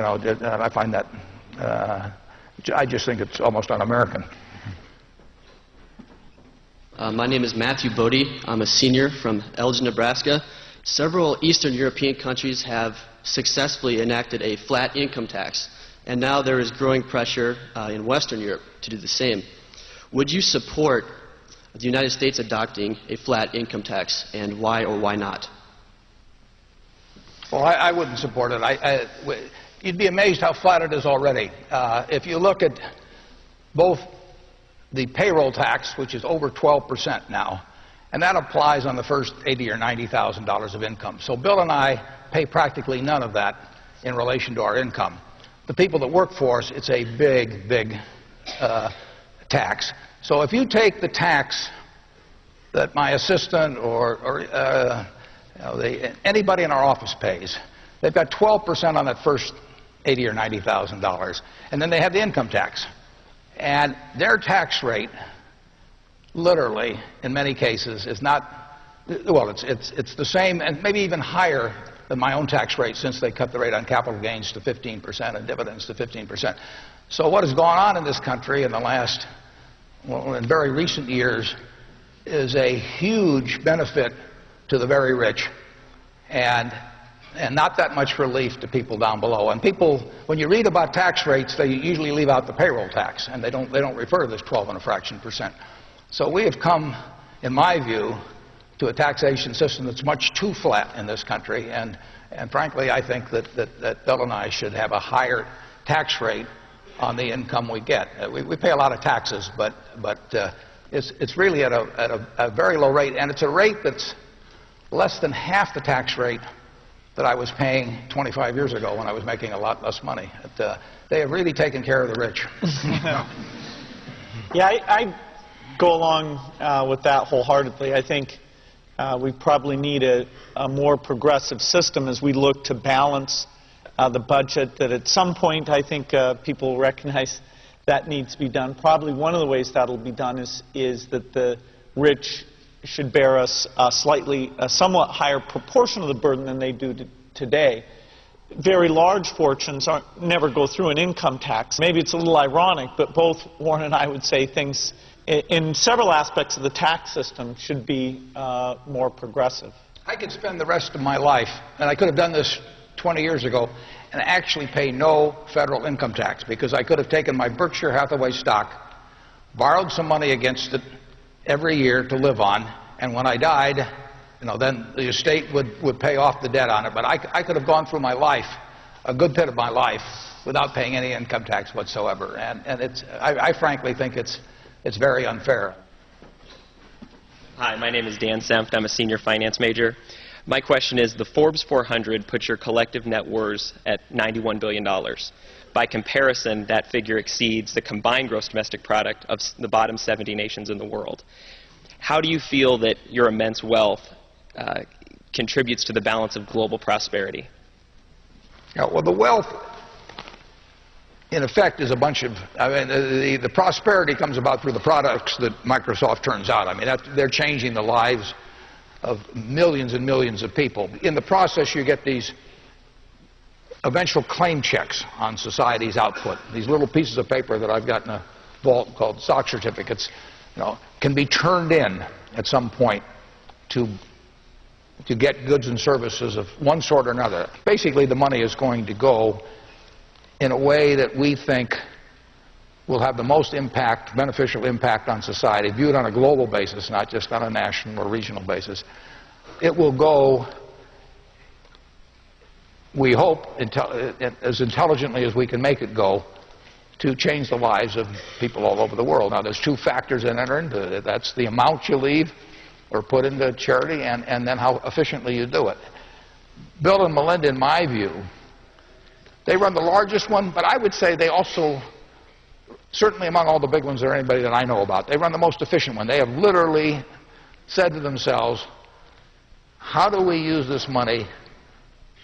I find that, I just think it's almost un-American. My name is Matthew Bodie. I'm a senior from Elgin, Nebraska. Several Eastern European countries have successfully enacted a flat income tax, and now there is growing pressure in Western Europe to do the same. Would you support the United States adopting a flat income tax, and why or why not? Well, I wouldn't support it. You'd be amazed how flat it is already. If you look at both the payroll tax, which is over 12% now, and that applies on the first $80,000 or $90,000 of income. So Bill and I pay practically none of that in relation to our income. The people that work for us, it's a big, big tax. So if you take the tax that my assistant or anybody in our office pays, they've got 12% on that first $80,000 or $90,000, and then they have the income tax. And their tax rate, literally, in many cases, is not, well, it's the same and maybe even higher than my own tax rate, since they cut the rate on capital gains to 15% and dividends to 15%. So what has gone on in this country in the last, well, in very recent years, is a huge benefit to the very rich, and not that much relief to people down below. And people, when you read about tax rates, they usually leave out the payroll tax, and they don't refer to this 12 and a fraction percent. So we have come, in my view, to a taxation system that's much too flat in this country, and frankly, I think that Bill and I should have a higher tax rate on the income we get. We pay a lot of taxes, but it's really at a very low rate, and it's a rate that's less than half the tax rate that I was paying 25 years ago when I was making a lot less money. They have really taken care of the rich. Yeah, I go along with that wholeheartedly. I think we probably need a more progressive system as we look to balance the budget, that at some point I think people recognize that needs to be done. Probably one of the ways that will be done is that the rich should bear a somewhat higher proportion of the burden than they do today. Very large fortunes never go through an income tax. Maybe it's a little ironic, but both Warren and I would say things in several aspects of the tax system should be more progressive. I could spend the rest of my life, and I could have done this 20 years ago, and actually pay no federal income tax, because I could have taken my Berkshire Hathaway stock, borrowed some money against it every year to live on, and when I died, then the estate would pay off the debt on it. But I could have gone through my life, a good bit of my life, without paying any income tax whatsoever. And I frankly think it's very unfair. Hi, my name is Dan Senft. I'm a senior finance major. My question is, the Forbes 400 puts your collective net worth at $91 billion. By comparison, that figure exceeds the combined gross domestic product of the bottom 70 nations in the world. How do you feel that your immense wealth contributes to the balance of global prosperity? Yeah, well, the wealth, in effect, is a bunch of, the prosperity comes about through the products that Microsoft turns out. They're changing the lives of millions and millions of people. In the process, you get these eventual claim checks on society's output. These little pieces of paper that I've got in a vault called stock certificates, can be turned in at some point to get goods and services of one sort or another. Basically, the money is going to go in a way that we think will have the most impact, beneficial impact on society, viewed on a global basis, not just on a national or regional basis. It will go, we hope, as intelligently as we can make it go, to change the lives of people all over the world. Now, there's two factors that enter into it. That's the amount you leave or put into charity, and then how efficiently you do it. Bill and Melinda, in my view, they run the largest one, but I would say they also, certainly among all the big ones or anybody that I know about, they run the most efficient one. They have literally said to themselves, how do we use this money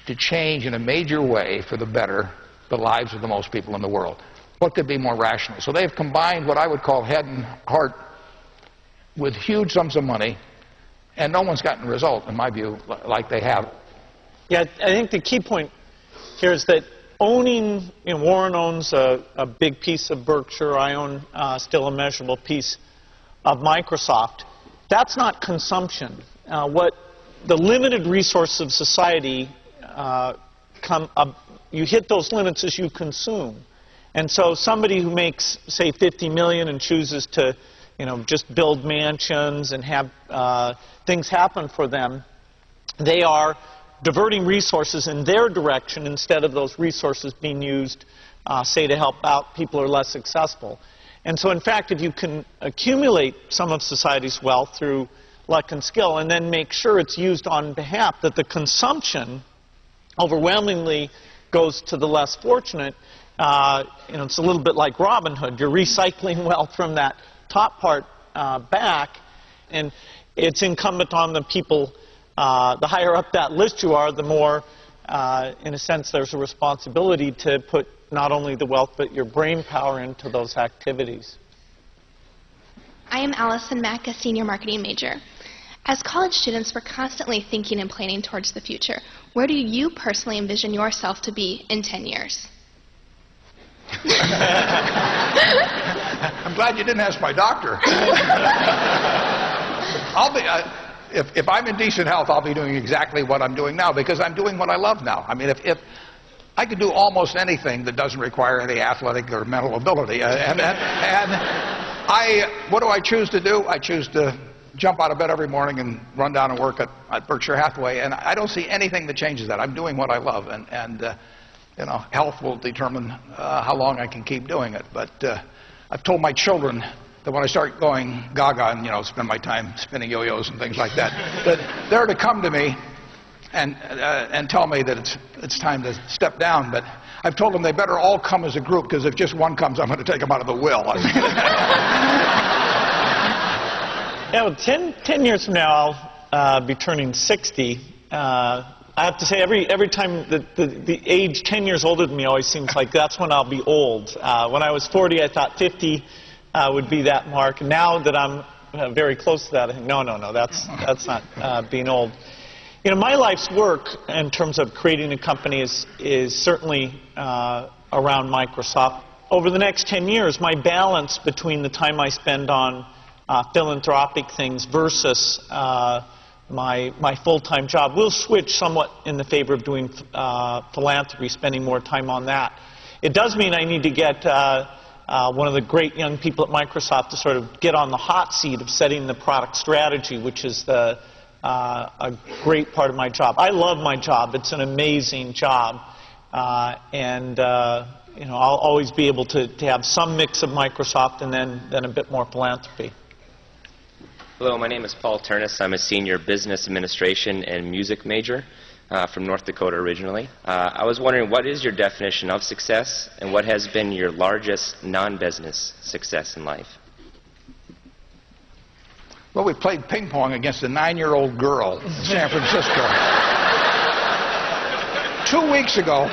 to change in a major way for the better the lives of the most people in the world? What could be more rational? So they've combined what I would call head and heart with huge sums of money, and no one's gotten a result, in my view, like they have. Yeah, I think the key point here is that owning, Warren owns a big piece of Berkshire. I own still a measurable piece of Microsoft. That's not consumption. What the limited resources of society you hit those limits as you consume. And so somebody who makes, say, $50 million and chooses to, just build mansions and have things happen for them, they are diverting resources in their direction instead of those resources being used, say, to help out people who are less successful. And so, in fact, if you can accumulate some of society's wealth through luck and skill and then make sure it's used on behalf, that the consumption overwhelmingly goes to the less fortunate, it's a little bit like Robin Hood. You're recycling wealth from that top part back, and it's incumbent on the people, the higher up that list you are, the more, in a sense, there's a responsibility to put not only the wealth but your brain power into those activities. I am Allison Mack, a senior marketing major. As college students, we're constantly thinking and planning towards the future. Where do you personally envision yourself to be in 10 years? I'm glad you didn't ask my doctor. If I'm in decent health, I'll be doing exactly what I'm doing now because I'm doing what I love now. I mean, if I could do almost anything that doesn't require any athletic or mental ability. What do I choose to do? I choose to jump out of bed every morning and run down and work at Berkshire Hathaway, and I don't see anything that changes that. I'm doing what I love, and health will determine how long I can keep doing it. But I've told my children that when I start going gaga and spend my time spinning yo-yos and things like that, that they're to come to me and tell me that it's time to step down. But I've told them they better all come as a group, because if just one comes, I'm going to take them out of the will. Yeah, well, 10 years from now, I'll be turning 60. I have to say, every time the age 10 years older than me always seems like that's when I'll be old. When I was 40, I thought 50 would be that mark. And now that I'm very close to that, I think, no, that's not being old. My life's work in terms of creating a company is certainly around Microsoft. Over the next 10 years, my balance between the time I spend on philanthropic things versus my full-time job will switch somewhat in the favor of doing philanthropy, spending more time on that. It does mean I need to get one of the great young people at Microsoft to sort of get on the hot seat of setting the product strategy, which is a great part of my job. I love my job. It's an amazing job. And I'll always be able to have some mix of Microsoft and then a bit more philanthropy. Hello, my name is Paul Turnus. I'm a senior business administration and music major from North Dakota originally. I was wondering, what is your definition of success, and what has been your largest non-business success in life? Well, we played ping pong against a 9-year-old girl in San Francisco. 2 weeks ago,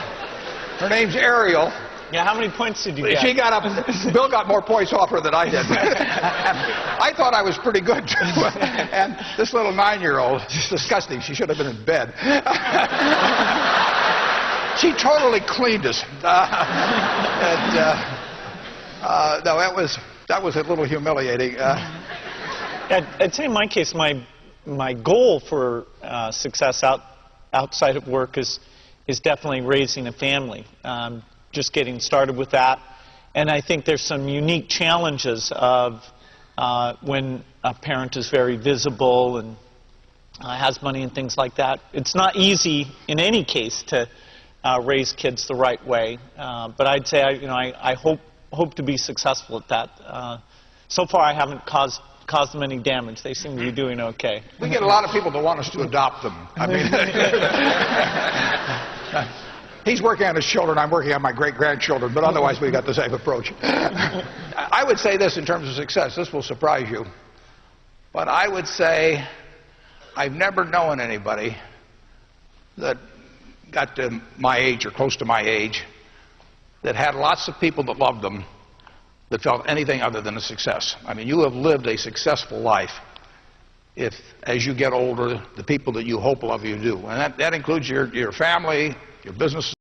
her name's Ariel. Yeah, how many points did you get? She got up. Bill got more points off her than I did. I thought I was pretty good, too. And this little 9-year-old, disgusting. She should have been in bed. She totally cleaned us. No, that was a little humiliating. I'd say in my case, my goal for success outside of work is definitely raising a family. Just getting started with that. And I think there's some unique challenges of when a parent is very visible and has money and things like that. It's not easy in any case to raise kids the right way. But I'd say I hope to be successful at that. So far I haven't caused them any damage. They seem to be doing okay. We get a lot of people that want us to adopt them. I mean, he's working on his children, I'm working on my great-grandchildren, but otherwise we got the same approach. I would say this in terms of success. This will surprise you. But I would say I've never known anybody that got to my age or close to my age that had lots of people that loved them that felt anything other than a success. I mean, you have lived a successful life if, as you get older, the people that you hope love you do. And that includes your family, your business.